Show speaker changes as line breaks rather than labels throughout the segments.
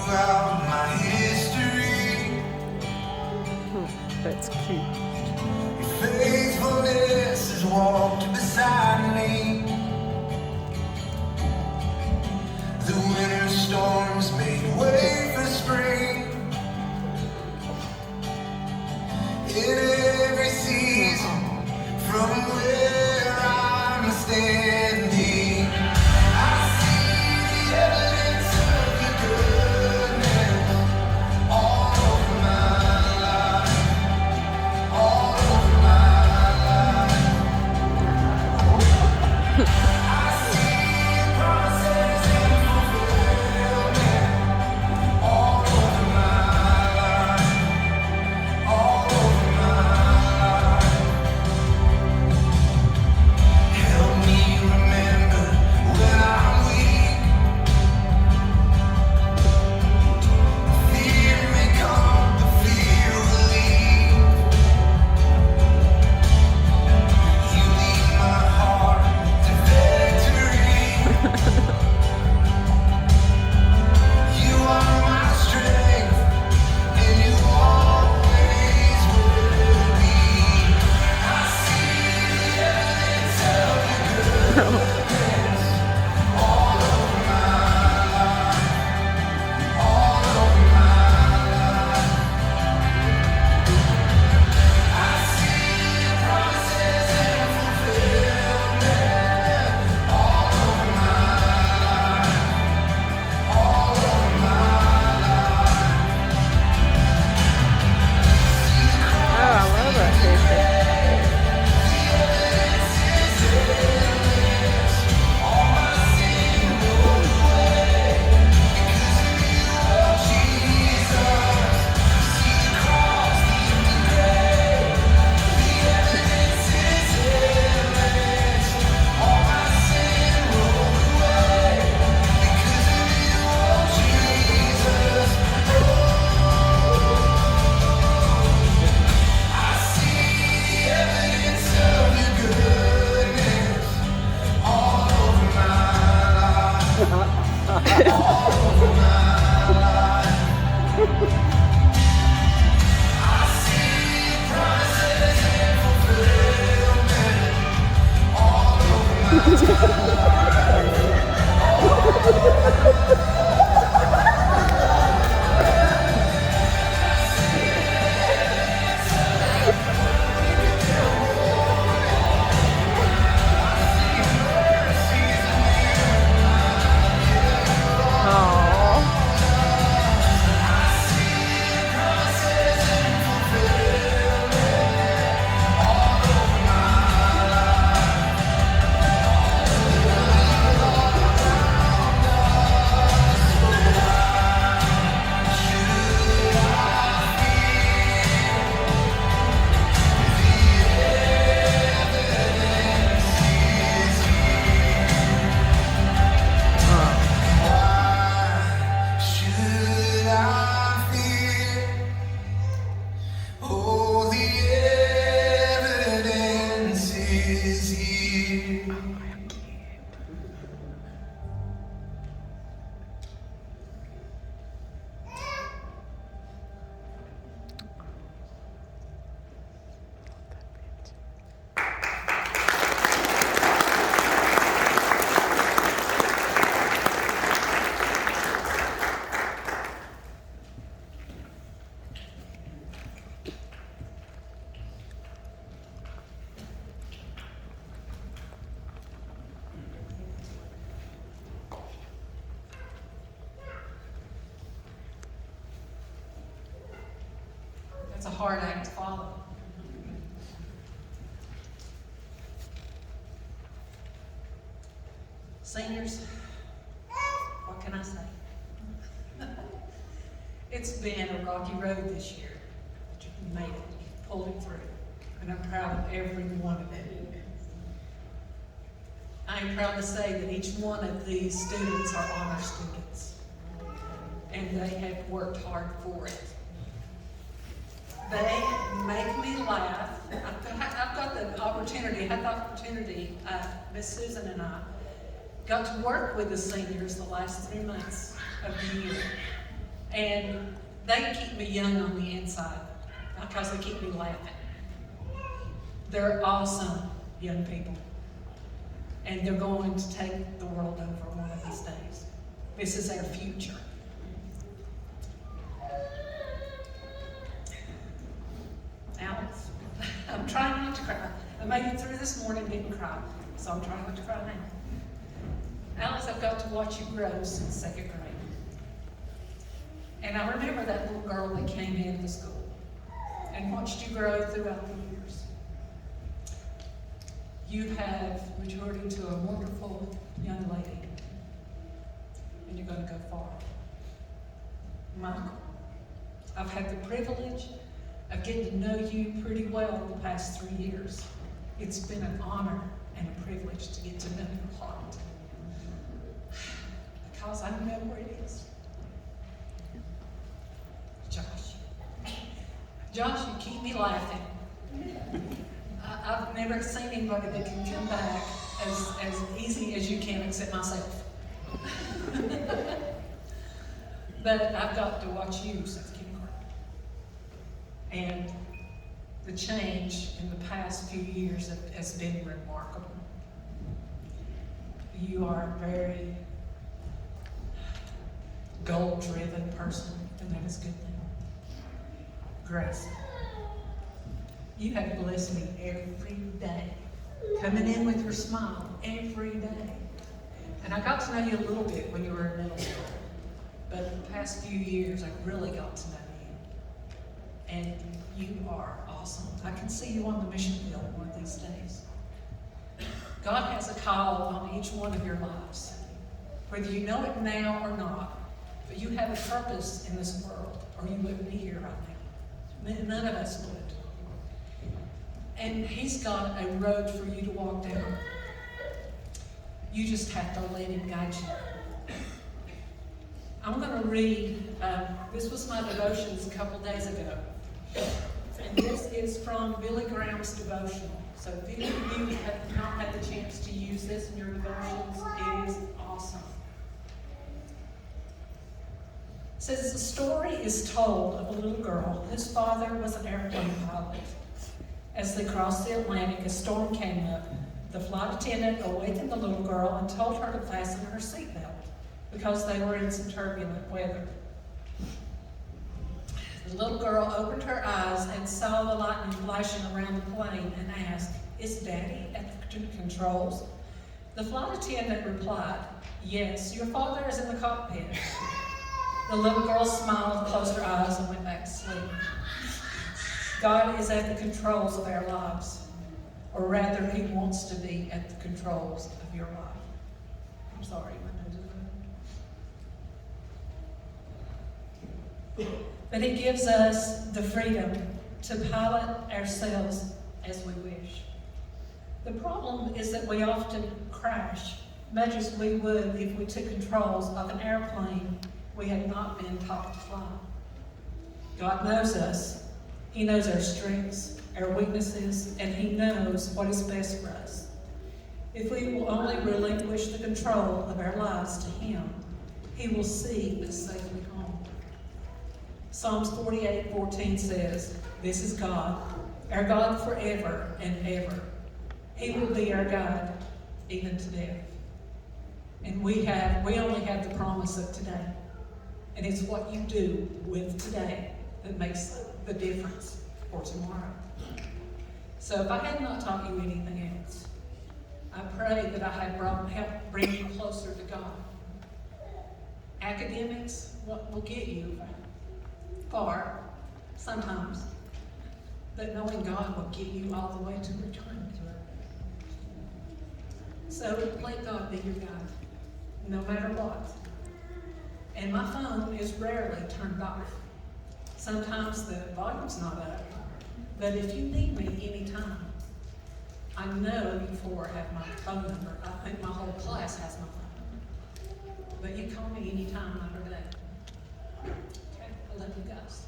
throughout my history.
That's cute.
Your faithfulness has walked beside me. The winter storms made way for spring. In every season, from where I'm standing, I see the evidence of your goodness all over my life, all over my life. I see your promises and fulfillment all over my life, all over my life. Help me remember when I'm weak. Fear may come, but fear will leave. You lead my heart to victory. You are my strength, and you always will be. I see the evidence of your goodness all over my life, all over my life. I see your promises and fulfillment all over my life, all over my life.
Oh, I love that picture.
All my sin rolled away because of you, oh Jesus. See the cross, the empty grave, the evidence is endless. All my sin rolled away because of you, oh Jesus. I see the evidence of your goodness all over my life, all over my life. I see your promises and fulfillment all over my
Aww.
Why should I fear? Oh, the evidence is here.
That's a hard act to follow. Seniors, what can I say? It's been a rocky road this year, but you've made it, you've pulled it through, and I'm proud of every one of you. I am proud to say that each one of these students are honor students, and they have worked hard for it. They make me laugh. I've got the opportunity, Miss Susan and I got to work with the seniors the last 3 months of the year. And they keep me young on the inside because they keep me laughing. They're awesome young people. And they're going to take the world over one of these days. This is our future. Alex, I'm trying not to cry. I made it through this morning, didn't cry, so I'm trying not to cry now. Alex, I've got to watch you grow since second grade. And I remember that little girl that came into school and watched you grow throughout the years. You have matured into a wonderful young lady, and you're going to go far. Michael, I've had the privilege of getting to know you pretty well the past 3 years. It's been an honor and a privilege to get to know your heart, because I know where it is. Josh, you keep me laughing. I've never seen anybody that can come back as easy as you can, except myself. But I've got to watch you since kindergarten. And the change in the past few years has been remarkable. You are a very goal-driven person, and that is a good thing. Grace, you have blessed me every day, coming in with your smile every day. And I got to know you a little bit when you were in middle school, but the past few years I really got to know you. And you are awesome. I can see you on the mission field one of these days. God has a call on each one of your lives, whether you know it now or not. But you have a purpose in this world, or you wouldn't be here right now. None of us would. And He's got a road for you to walk down. You just have to let Him guide you. I'm going to read, this was my devotions a couple days ago. And this is from Billy Graham's devotional. So if any of you have not had the chance to use this in your devotions, it is awesome. It says, the story is told of a little girl whose father was an airplane pilot. As they crossed the Atlantic, a storm came up. The flight attendant awakened the little girl and told her to fasten her seatbelt because they were in some turbulent weather. The little girl opened her eyes and saw the lightning flashing around the plane and asked, "Is Daddy at the controls?" The flight attendant replied, "Yes, your father is in the cockpit." The little girl smiled, closed her eyes, and went back to sleep. God is at the controls of our lives, or rather, He wants to be at the controls of your life. I'm sorry, my nose is running. But He gives us the freedom to pilot ourselves as we wish. The problem is that we often crash, much as we would if we took controls of an airplane we had not been taught to fly. God knows us. He knows our strengths, our weaknesses, and He knows what is best for us. If we will only relinquish the control of our lives to Him, He will see us safely home. Psalms 48:14 says, "This is God, our God forever and ever. He will be our God, even to death." And we only have the promise of today. And it's what you do with today that makes the difference for tomorrow. So if I had not taught you anything else, I pray that I have helped bring you closer to God. Academics will get you far sometimes, but knowing God will get you all the way to return. So let God be your guide, no matter what. And my phone is rarely turned off. Sometimes the volume's not up. But if you need me anytime, I know you four have my phone number. I think my whole class has my phone number. But you call me anytime, night or day. Okay, I love you guys.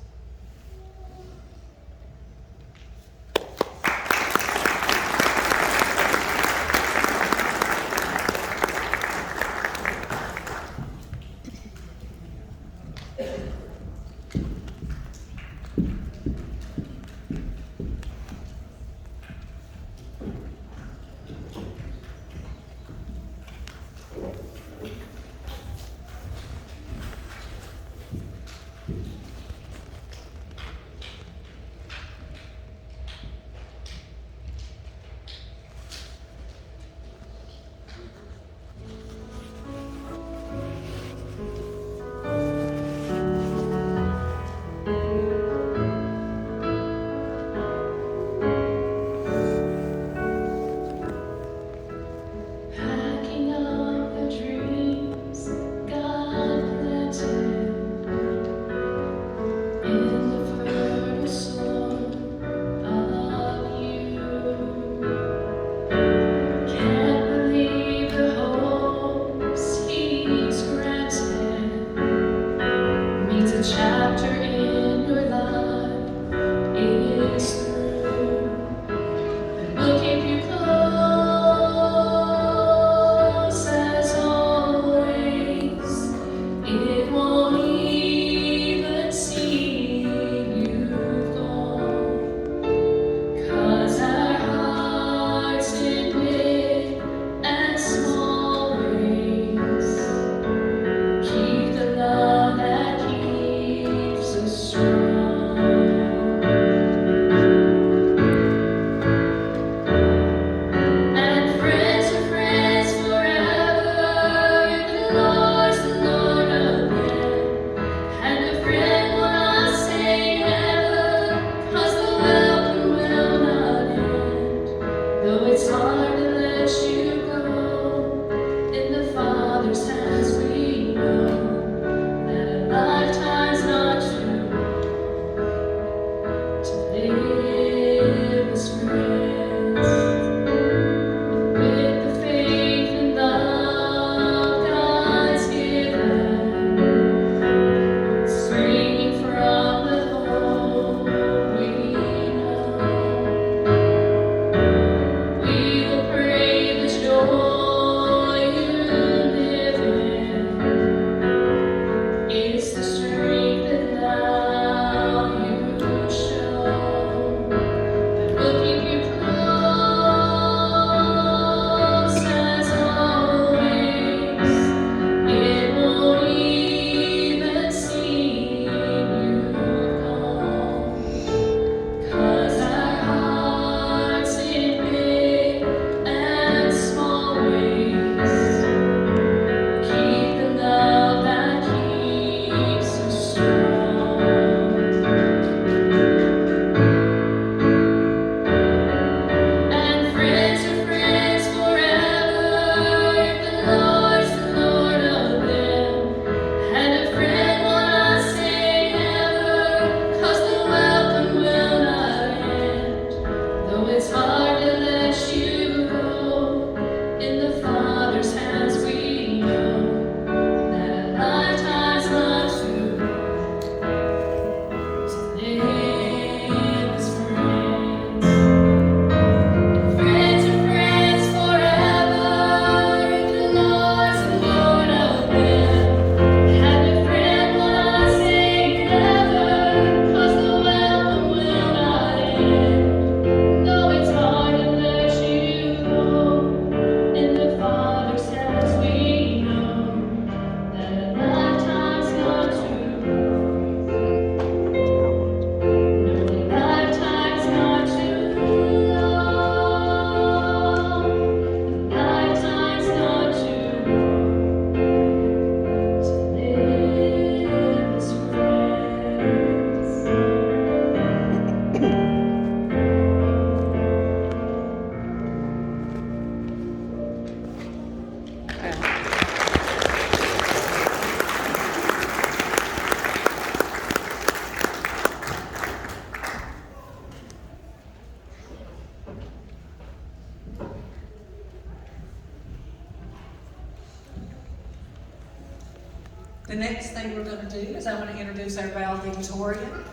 The next thing we're going to do is I'm going to introduce our valedictorian.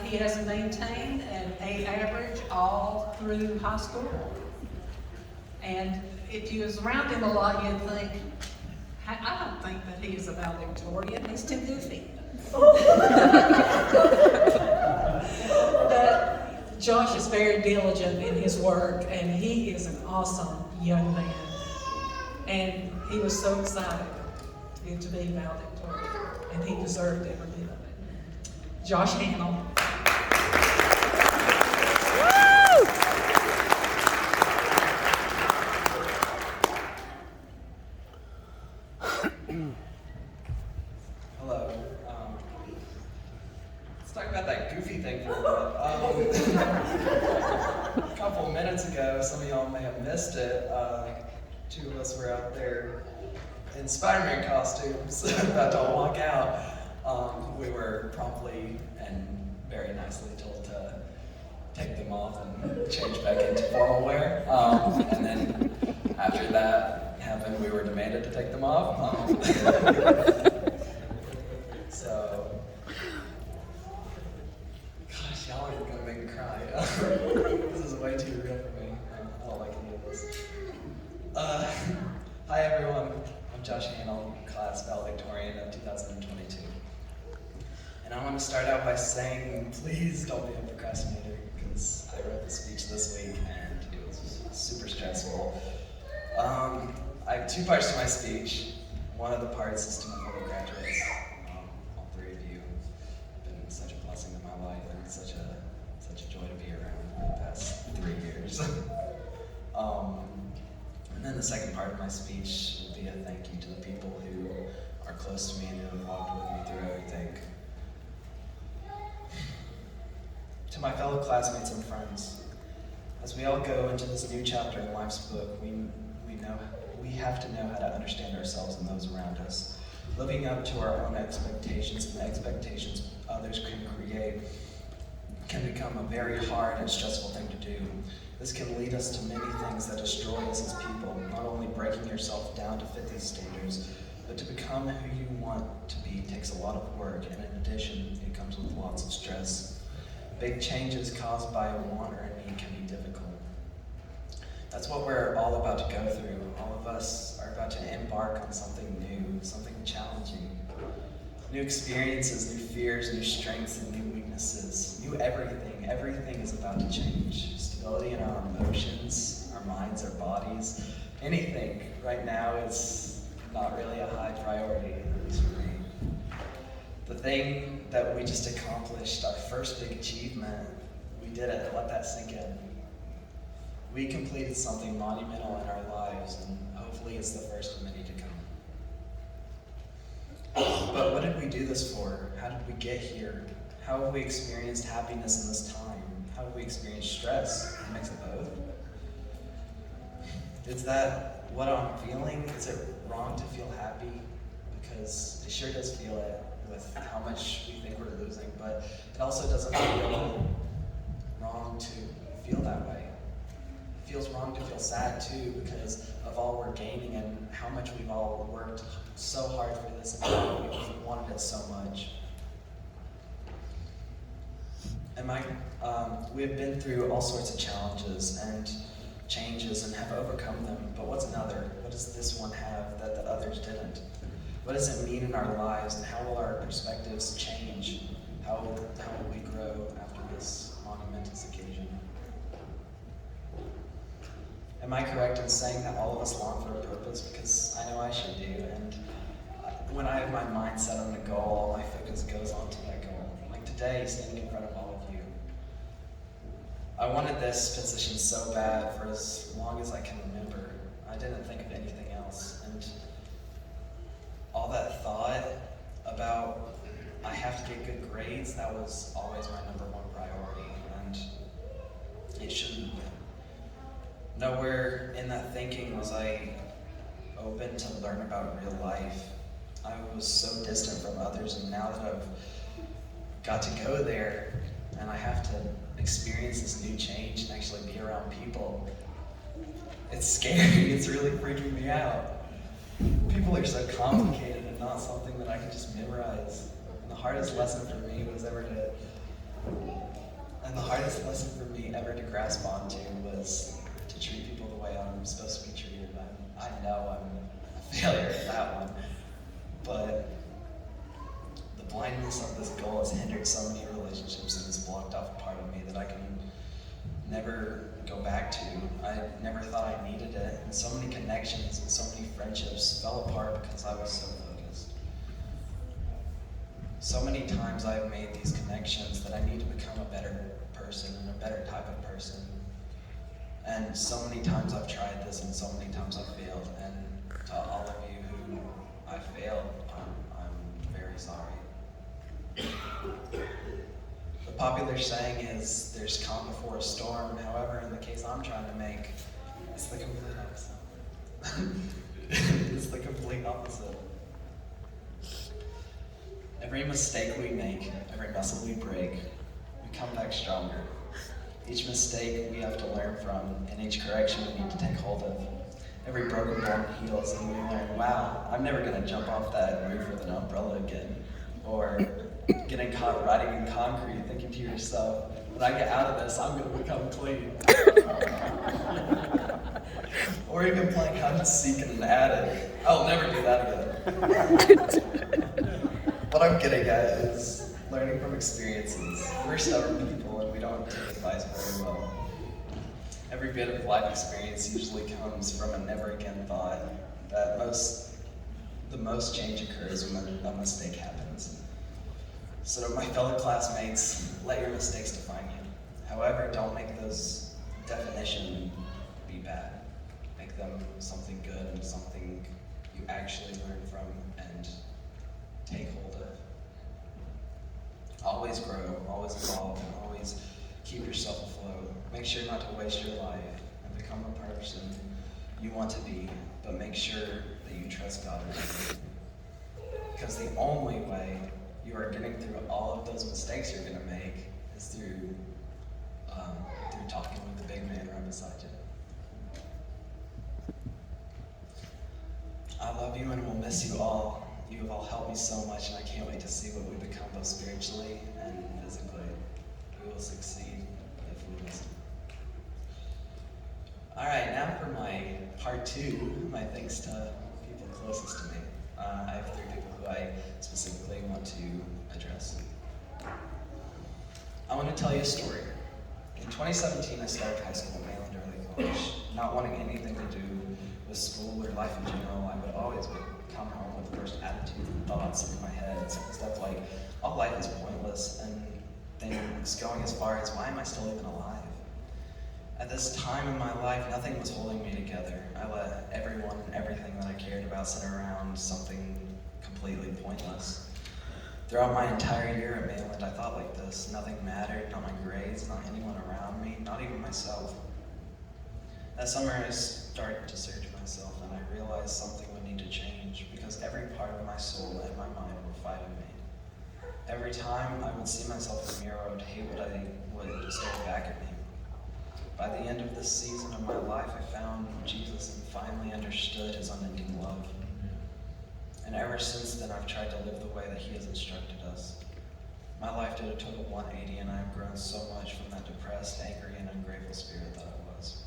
He has maintained an A average all through high school. And if you was around him a lot, you'd think, I don't think that he is a valedictorian, he's too goofy. But Josh is very diligent in his work, and he is an awesome young man. And he was so excited to be valedictorian, and he deserved every bit of it. Josh Hamill.
Hello. Let's talk about that goofy thing for a minute. A couple minutes ago, some of y'all may have missed it. Two of us were out there in Spider-Man costumes, about to walk out. We were promptly and very nicely told to take them off and change back into formal wear. And then after that happened, we were demanded to take them off. So, gosh, y'all are gonna make me cry. This is way too real for me. I don't like any of this. Hi everyone, I'm Josh Hamill, class valedictorian of 2022. And I want to start out by saying, please don't be a procrastinator, because I wrote the speech this week and it was super stressful. I have two parts to my speech. One of the parts is to my fellow graduates. All three of you have been such a blessing in my life and such a joy to be around for the past 3 years. And then the second part of my speech will be a thank you to the people who are close to me and who have walked with me through everything. To my fellow classmates and friends, as we all go into this new chapter in life's book, we have to know how to understand ourselves and those around us. Living up to our own expectations and the expectations others can create can become a very hard and stressful thing to do. This can lead us to many things that destroy us as people, not only breaking yourself down to fit these standards, but to become who you want to be takes a lot of work, and in addition, it comes with lots of stress. Big changes caused by a want or a need can be difficult. That's what we're all about to go through. All of us are about to embark on something new, something challenging. New experiences, new fears, new strengths, and new weaknesses. New everything. Everything is about to change. Stability in our emotions, our minds, our bodies. Anything right now is not really a high priority, at least for me. The thing that we just accomplished, our first big achievement, we did it. Let that sink in. We completed something monumental in our lives, and hopefully it's the first of many to come. But what did we do this for? How did we get here? How have we experienced happiness in this time? How have we experienced stress? A mix of both. Is that what I'm feeling? Is it wrong to feel happy? Because it sure does feel it with how much we think we're losing, but it also doesn't feel wrong to feel that way. It feels wrong to feel sad too, because of all we're gaining and how much we've all worked so hard for this and how we wanted it so much. And we have been through all sorts of challenges and changes and have overcome them, but what's another? What does this one have that the others didn't? What does it mean in our lives, and how will our perspectives change? How will we grow after this monumentous occasion? Am I correct in saying that all of us long for a purpose? Because I know I should do, and when I have my mind set on a goal, all my focus goes on to that goal. Like today, standing in front of all of you. I wanted this position so bad for as long as I can remember. I didn't think of anything else, and all that thought about I have to get good grades, that was always my number one priority, and it shouldn't have been. Nowhere in that thinking was I open to learn about real life. I was so distant from others, and now that I've got to go there and I have to experience this new change and actually be around people, it's scary. It's really freaking me out. People are so complicated and and not something that I could just memorize. And the hardest lesson for me ever to grasp onto was to treat people the way I'm supposed to be treated. I know I'm a failure at that one, but the blindness of this goal has hindered so many relationships and has blocked off a part of me that I can never go back to. I never thought I needed it, and so many connections and so many friendships fell apart because I was so focused. So many times I've made these connections that I need to become a better person and a better type of person. And so many times I've tried this and so many times I've failed. And to all of you who I failed, I'm very sorry. The popular saying is, there's calm before a storm. However, in the case I'm trying to make, it's the complete opposite. It's the complete opposite. Every mistake we make, every muscle we break, we come back stronger. Each mistake we have to learn from, and each correction we need to take hold of. Every broken bone heals, and we learn, wow, I'm never gonna jump off that roof with an umbrella again. Or getting caught riding in concrete, thinking to yourself, when I get out of this, I'm gonna become clean. Or even playing hide and seek in an attic. I'll never do that again. What I'm getting at is learning from experiences. We're stubborn people and we don't take advice very well. Every bit of life experience usually comes from a never again thought that the most change occurs when a mistake happens. So to my fellow classmates, let your mistakes define you. However, don't make those definitions be bad. Make them something good and something you actually learn from and take hold of. Always grow, always evolve, and always keep yourself afloat. Make sure not to waste your life and become a person you want to be, but make sure that you trust God in everything. Because the only way you are getting through all of those mistakes you're going to make is through talking with the big man right beside you. I love you and will miss you all. You have all helped me so much, and I can't wait to see what we become both spiritually and physically. We will succeed if we listen. All right, now for my part two, my thanks to people closest to me. I have three people who I specifically want to address. I want to tell you a story. In 2017, I started high school at Mainland Early College. Not wanting anything to do with school or life in general, I would always come home with the worst attitude and thoughts in my head. Stuff like, all life is pointless, and things going as far as, why am I still even alive? At this time in my life, nothing was holding me together. I let everyone and everything that I cared about center around something completely pointless. Throughout my entire year at Mainland, I thought like this. Nothing mattered, not my grades, not anyone around me, not even myself. That summer, I started to search myself, and I realized something would need to change because every part of my soul and my mind were fighting me. Every time I would see myself in the mirror, I would hate what would stare back at me. By the end of this season of my life, I found Jesus and finally understood his unending love. And ever since then, I've tried to live the way that he has instructed us. My life did a total 180, and I have grown so much from that depressed, angry, and ungrateful spirit that I was.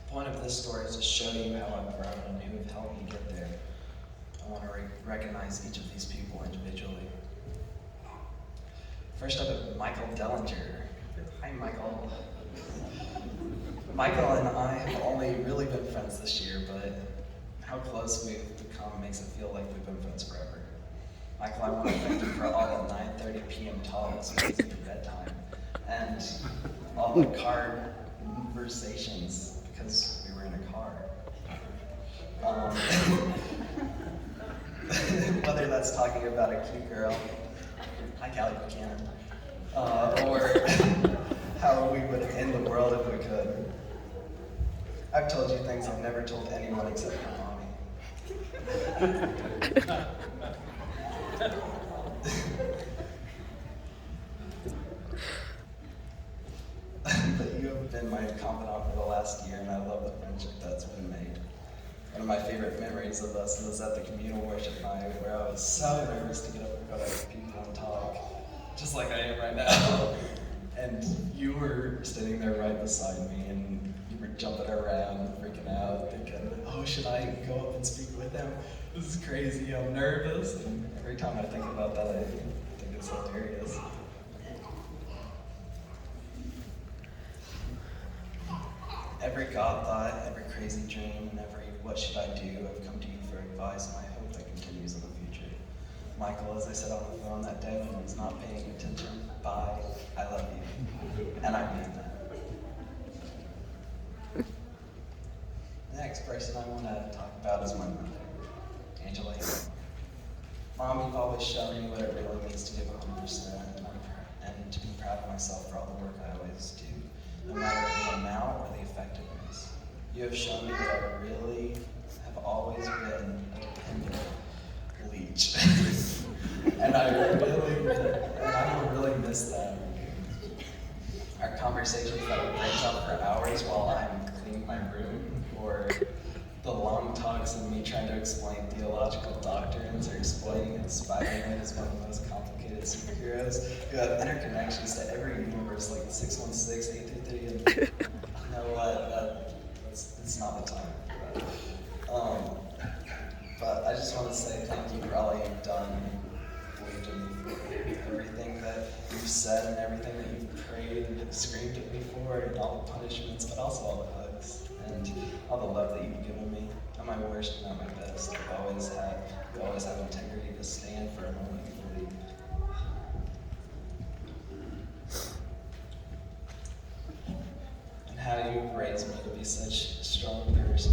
The point of this story is to show you how I've grown and who have helped me get there. I want to recognize each of these people individually. First up is Michael Dellinger. Hi, Michael. Michael and I have only really been friends this year, but how close we've become makes it feel like we've been friends forever. Michael, I want to thank you for all the 9:30 p.m. talks because of your bedtime, and all the car conversations because we were in a car. Whether that's talking about a cute girl, hi Callie Buchanan, or how we would end the world if we could. I've told you things I've never told anyone except my mommy. But you have been my confidant for the last year, and I love the friendship that's been made. One of my favorite memories of us was at the communal worship night where I was so nervous to get up in front of people and talk, just like I am right now. And you were standing there right beside me, and you were jumping around, freaking out, thinking, oh, should I go up and speak with them? This is crazy, I'm nervous. And every time I think about that, I think it's hilarious. Every God thought, every crazy dream, and every what should I do, I've come to you for advice, and I hope that continues in the future. Michael, as I said on the phone that day when I was not paying attention, bye, I love you. And I mean that. The next person I want to talk about is my mother, Angela. Mom, you've always shown me what it really means to give 100% and to be proud of myself for all the work I always do, no matter the amount or the effectiveness. You have shown me that I really have always been a dependent leech. And I will really miss that. Our conversations that would break up for hours while I'm cleaning my room, or the long talks of me trying to explain theological doctrines or explaining that Spider-Man is one of the most complicated superheroes who have interconnections to every universe like 616, 833, and you know what, it's not the time for that. But I just want to say thank you for all you've done and believed in me for everything that you've said and everything that you've prayed and screamed at me for, and all the punishments, but also all the hugs and all the love that you've given me. At my worst and at my best, you always have integrity to stand for a moment you believe. And how you've raised me to be such a strong person,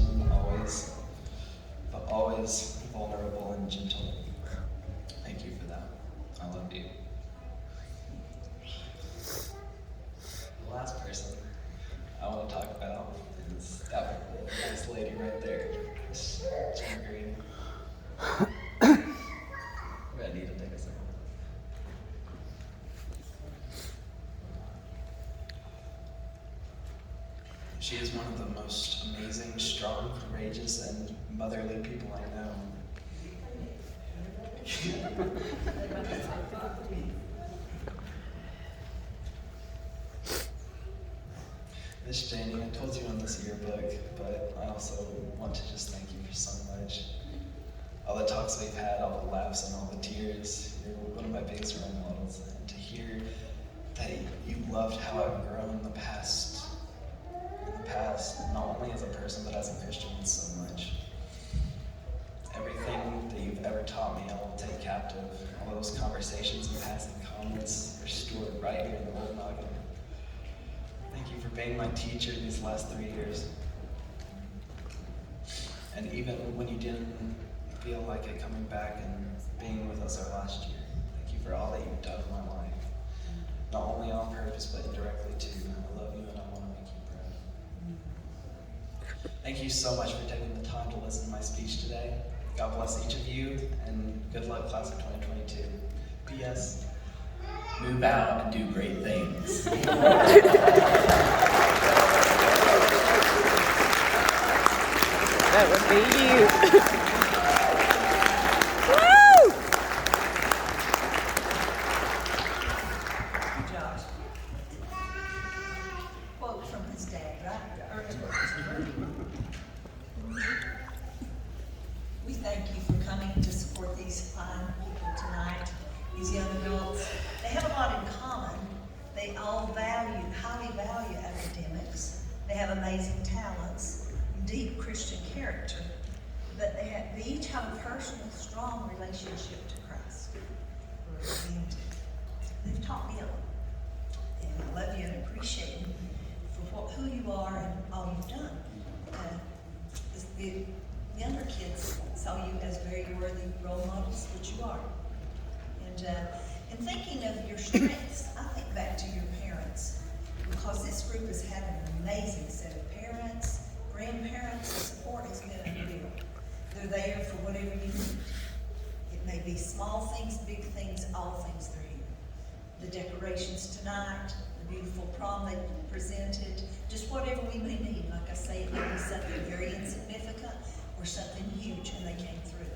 always vulnerable and gentle. Thank you for that. I love you. The last person I want to talk about is that nice lady right there, Jen Green. We're gonna need to take a second. She is one of the most amazing, strong, courageous, and motherly people I know. Miss Janie, I told you in this yearbook, but I also want to just thank you for so much. All the talks we've had, all the laughs and all the tears, you're one of my biggest role models. And to hear that you loved how I've grown in the past, not only as a person, but as a Christian, so much. Everything that you've ever taught me, I will take captive. All those conversations and passing comments are stored right here in the old noggin. Thank you for being my teacher these last 3 years. And even when you didn't feel like it, coming back and being with us our last year. Thank you for all that you've done in my life. Not only on purpose, but indirectly too. I love you and I want to make you proud. Thank you so much for taking the time to listen to my speech today. God bless each of you, and good luck, class of 2022. P.S.
Move out and do great things.
That would be you. Woo!
Josh. Quote from his dad, right? We thank you for coming to support these fine people tonight, these young adults. They have a lot in common. They all highly value academics. They have amazing talents, deep Christian character, but they each have a personal, strong relationship to Christ. And they've taught me a lot. And I love you and appreciate you for who you are and all you've done. The younger kids saw you as very worthy role models, which you are. And in thinking of your strengths, I think back to your parents, because this group has had an amazing set of parents, grandparents. The support has been unreal. They're there for whatever you need. It may be small things, big things, all things they're here. The decorations tonight, the beautiful prom they presented, just whatever we may need. Like I say, it may be something very insignificant were something huge, and they came through.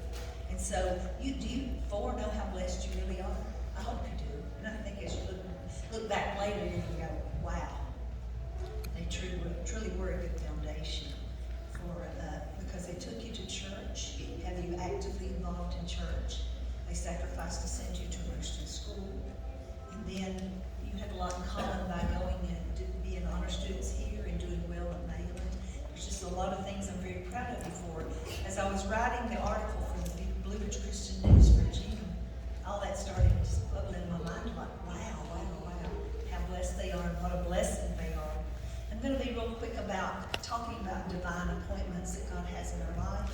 And so, do you four know how blessed you really are? I hope you do. And I think as you look back later, you can go, wow, they truly were a good foundation because they took you to church, have you actively involved in church. They sacrificed to send you to Christian school. And then you had a lot in common by going and being honor students here and doing well at Mayland. There's just a lot of things I'm very proud of you for. As I was writing the article for the Blue Ridge Christian News for June, all that started just bubbling in my mind like, wow, how blessed they are and what a blessing they are. I'm going to be real quick about talking about divine appointments that God has in our life.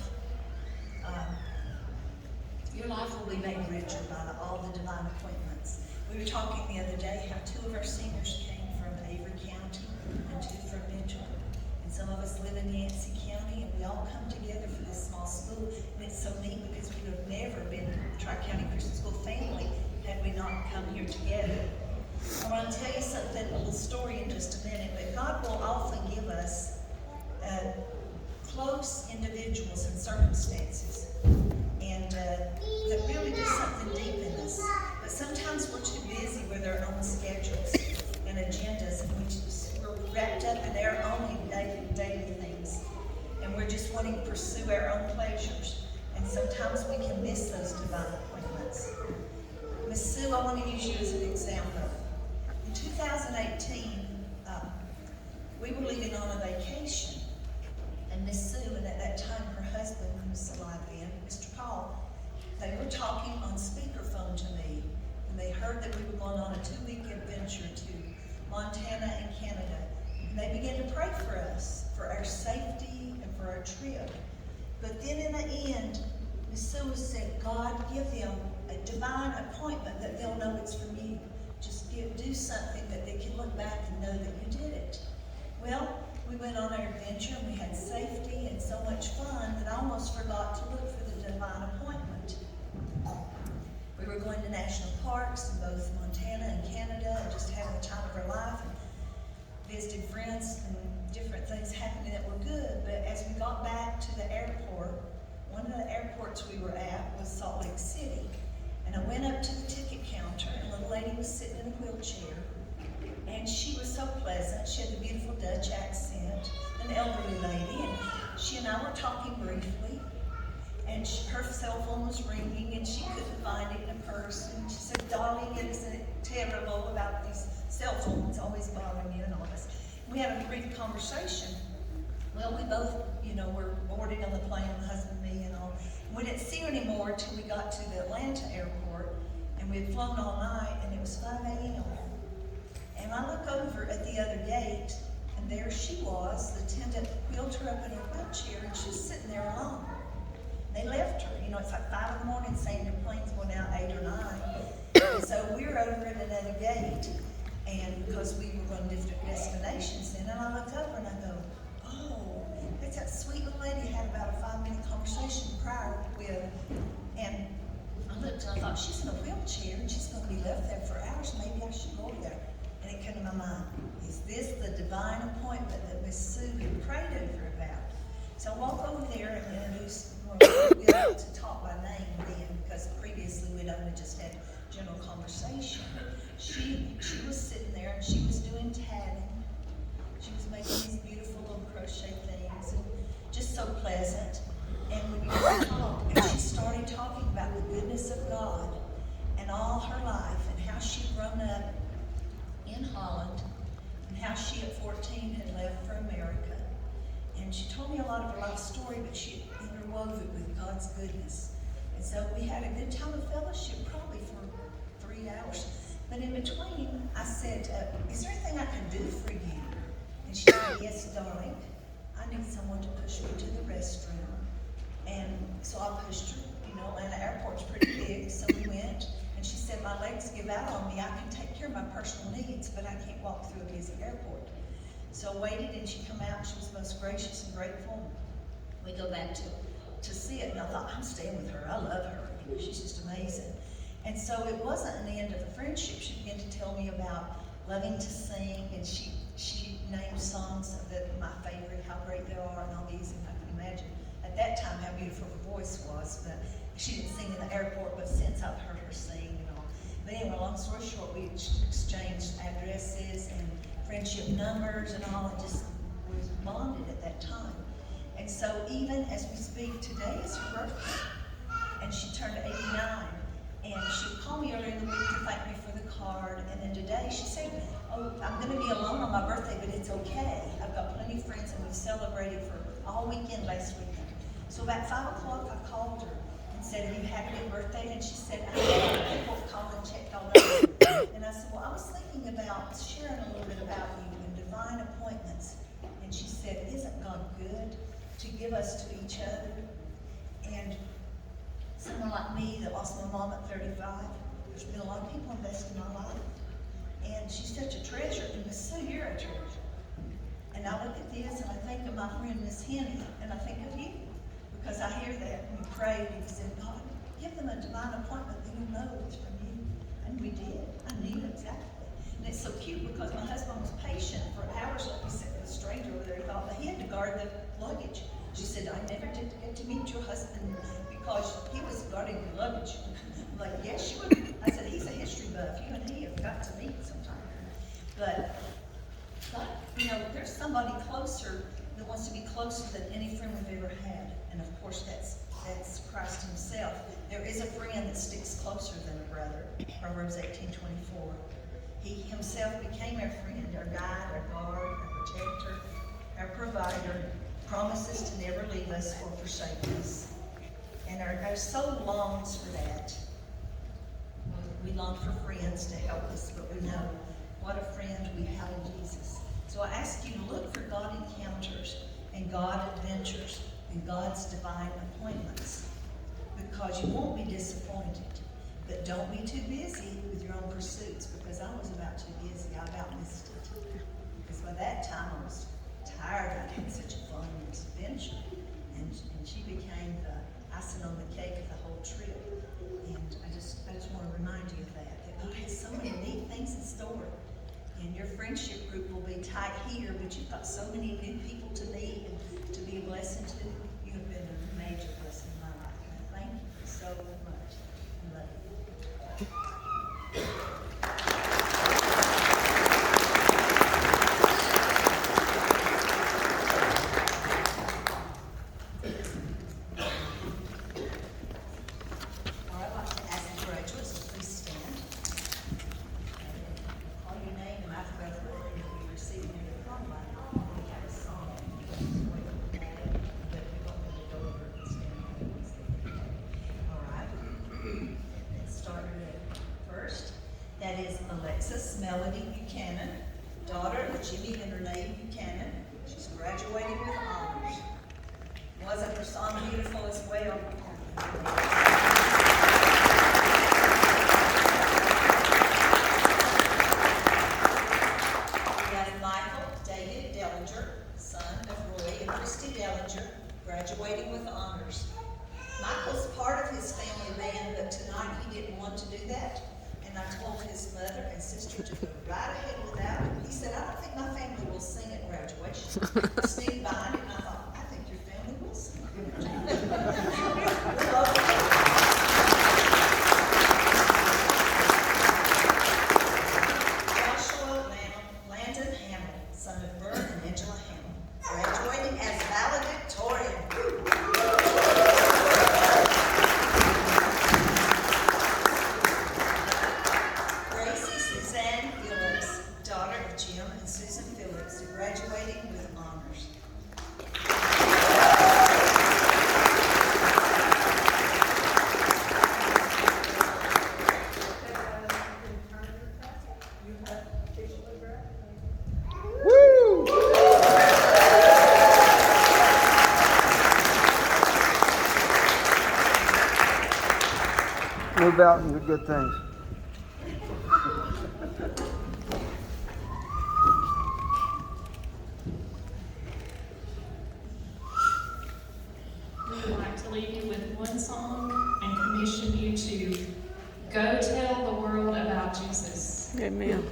Your life will be made richer by all the divine appointments. We were talking the other day how 2 of our seniors came from Avery County and 2 from Mitchell. And some of us live in Yancey County, and we all come together for this small school. And it's so neat because we would have never been Tri-County Christian School family had we not come here together. I want to tell you something, a little story in just a minute, but God will often give us close individuals and circumstances, and that really do something deep in us. But sometimes we're too busy with our own schedules and agendas, and we're wrapped up in our own daily things, and we're just wanting to pursue our own pleasures, and sometimes we can miss those divine appointments. Miss Sue, I want to use you as an example. In 2018, we were leaving on a vacation, and Miss Sue, and at that time her husband, who was alive then, Mr. Paul, they were talking on speakerphone to me, and they heard that we were going on a 2-week adventure to Montana and Canada. And they began to pray for us, for our safety and for our trip. But then in the end, Miss Sue said, God, give them a divine appointment that they'll know it's from you. Just do something that they can look back and know that you did it. Well, we went on our adventure and we had safety and so much fun that I almost forgot to look for the divine appointment. We were going to national parks in both Montana and Canada and just having the time of our life and visited friends and different things happening that were good. But as we got back to the airport, one of the airports we were at was Salt Lake City. And I went up to the ticket counter, and a little lady was sitting in a wheelchair, and she was so pleasant. She had a beautiful Dutch accent, an elderly lady, and she and I were talking briefly, and her cell phone was ringing, and she couldn't find it in a purse, and she said, darling, isn't it terrible about these cell phones always bothering you and all this? We had a brief conversation. Well, we both, were boarding on the plane, my husband and me and all. We didn't see her anymore until we got to the Atlanta airport, and we had flown all night, and it was 5 a.m. And I look over at the other gate, and there she was. The attendant wheeled her up in her wheelchair, and she was sitting there alone. They left her. It's like 5 in the morning saying their plane's going out 8 or 9. And so we're over at another gate, and because we were going to different destinations then, and I look over and I go, oh, that's that sweet little lady I had about a 5-minute conversation prior with. And I looked and I thought, she's in a wheelchair and she's going to be left there for hours. Maybe I should go over there. And it came to my mind, is this the divine appointment that Miss Sue had prayed over about? So I walk over there and introduce, we like to talk by name then, because previously we'd only just had general conversation. She was sitting there and she was doing tatting. She was making these beautiful little crochet things and just so pleasant. And we began to talk, and she started talking about the goodness of God and all her life and how she'd grown up in Holland and how she at 14 had left for America. And she told me a lot of her life story, but she interwove it with God's goodness. And so we had a good time of fellowship, probably for 3 hours. But in between, I said, is there anything I can do for you? And she said, yes, darling. I need someone to push me to the restroom. And so I pushed her. Atlanta airport's pretty big, so we went. And she said, my legs give out on me. I can take care of my personal needs, but I can't walk through a busy airport. So I waited, and she come out. She was most gracious and grateful. We go back to see it, and I thought, I'm staying with her. I love her. She's just amazing. And so it wasn't an end of the friendship. She began to tell me about loving to sing, and she named songs that my favorite, How Great Thou Art, and all these, and I can imagine a at that time how beautiful her voice was, but she didn't sing in the airport, but since I've heard her sing and all. But anyway, long story short, we exchanged addresses and friendship numbers and all, and just was bonded at that time. And so even as we speak, today is her birthday, and she turned 89. And she called me earlier in the week to thank me for the card, and then today she said, oh, I'm gonna be alone on my birthday, but it's okay. I've got plenty of friends, and we celebrated for all weekend last weekend. So about 5 o'clock, I called her and said, are you happy birthday? And she said, I know people called and checked all over. And I said, well, I was thinking about sharing a little bit about you and divine appointments. And she said, isn't God good to give us to each other? And someone like me that lost my mom at 35, there's been a lot of people invested in my life. And she's such a treasure, and Miss Sue, you're a treasure. And I look at this and I think of my friend Miss Henny, and I think of you. Because I hear that and we prayed and we said, God, give them a divine appointment that you know it's from you. And we did. I knew exactly. And it's so cute because my husband was patient for hours, like we said, with a stranger over there. He thought that he had to guard the luggage. She said, I never did get to meet your husband because he was guarding the luggage. I'm like, yes, you would. I said, he's a history buff. You and he have got to meet sometime. But, you know, there's somebody closer that wants to be closer than any friend we've ever had. And of course, that's Christ himself. There is a friend that sticks closer than a brother. Proverbs 18:24. He himself became our friend, our guide, our guard, our protector, our provider, promises to never leave us or forsake us. And our soul longs for that. We long for friends to help us, but we know what a friend we have in Jesus. So I ask you to look for God encounters and God adventures and God's divine appointments, because you won't be disappointed. But don't be too busy with your own pursuits, because I was about too busy. I about missed it. Because by that time I was tired. I had such a fun adventure. And she became the icing on the cake of the whole trip. And I just want to remind you of that God has so many neat things in store. And your friendship group will be tight here, but you've got so many new people to meet and to be a blessing to. You have been a major blessing in my life. And I thank you so much. I love you. All right, I'd like to ask the graduates to please stand. Call your name and after graduation, you'll be receiving your diploma. We have a song. But we don't need to go over it and stand. All right. Let's start with first. That is Alexis Melody Buchanan, daughter of Jimmy and Renee Buchanan. She's graduating with honors. Wasn't her song beautiful as well? We have Michael David Dellinger, son of Roy and Christy Dellinger, graduating with honors. Michael's part of his family band, but tonight he didn't want to do that. And I told his mother and sister to go right ahead without it. He said, I don't think my family will sing at graduation. I sneaked behind it and I thought, I think your family will sing. Joshua Landon Hamill, son of Vern and Angela Hamill, graduating as valedictorian. Gracie Suzanne Phillips, daughter of Jim and Susan Phillips, graduating with honors.
Move out and do good things.
We would like to leave you with one song and commission you to go tell the world about Jesus.
Amen.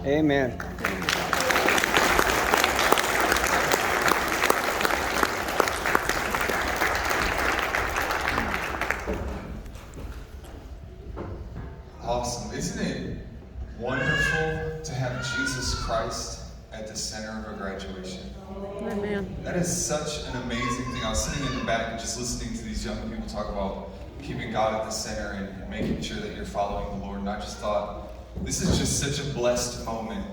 Amen.
Awesome. Isn't it wonderful to have Jesus Christ at the center of a graduation?
Amen.
That is such an amazing thing. I was sitting in the back and just listening to these young people talk about keeping God at the center and making sure that you're following the Lord. And I just thought, this is just such a blessed moment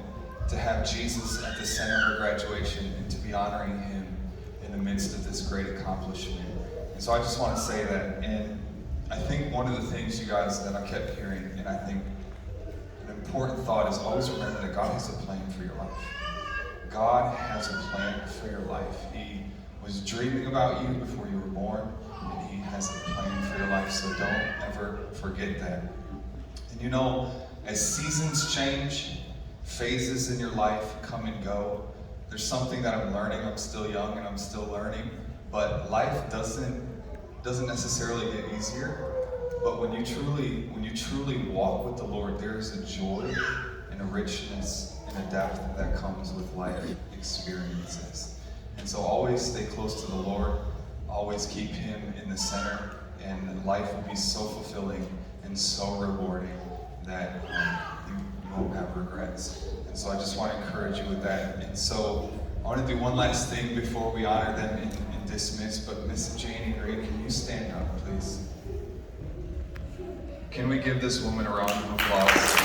to have Jesus at the center of a graduation and to be honoring him in the midst of this great accomplishment. And so I just want to say that. And I think one of the things, you guys, that I kept hearing, and I think an important thought is always remember that God has a plan for your life. God has a plan for your life. He was dreaming about you before you were born, and he has a plan for your life, so don't ever forget that. And you know, as seasons change, phases in your life come and go, there's something that I'm learning. I'm still young and I'm still learning, but life doesn't necessarily get easier. But when you truly walk with the Lord, there is a joy and a richness and a depth that comes with life experiences. And so always stay close to the Lord, always keep him in the center, and life will be so fulfilling and so rewarding that you won't have regrets. And so I just want to encourage you with that. And so I want to do one last thing before we honor them and dismiss, but Miss Janie Green, can you stand up, please? Can we give this woman a round of applause?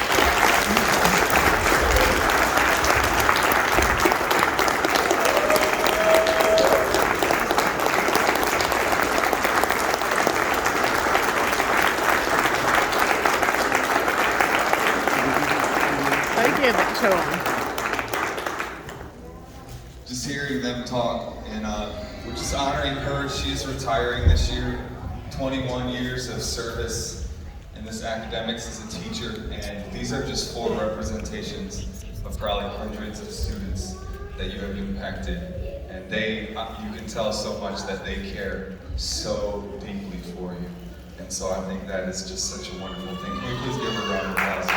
They give it to them.
Just hearing them talk, and we're just honoring her. She is retiring this year, 21 years of service in this academics as a teacher, and these are just 4 representations of probably hundreds of students that you have impacted, and they, you can tell so much that they care so deeply for you, and so I think that is just such a wonderful thing. Can we please give her a round of applause?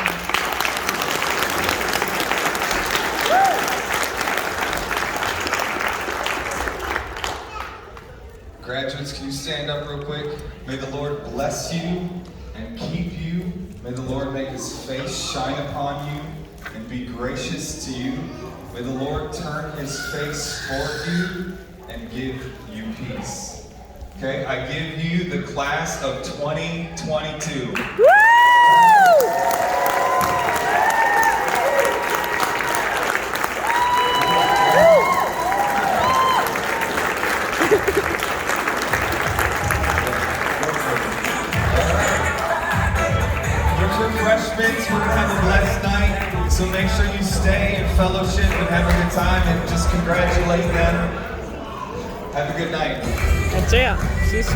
Graduates, can you stand up real quick? May the Lord bless you and keep you. May the Lord make his face shine upon you and be gracious to you. May the Lord turn his face toward you and give you peace. Okay, I give you the class of 2022. Freshmen, we're gonna have a blessed night, so make sure you stay and fellowship and have a good time and just congratulate them. Have a good night.
That's it. She's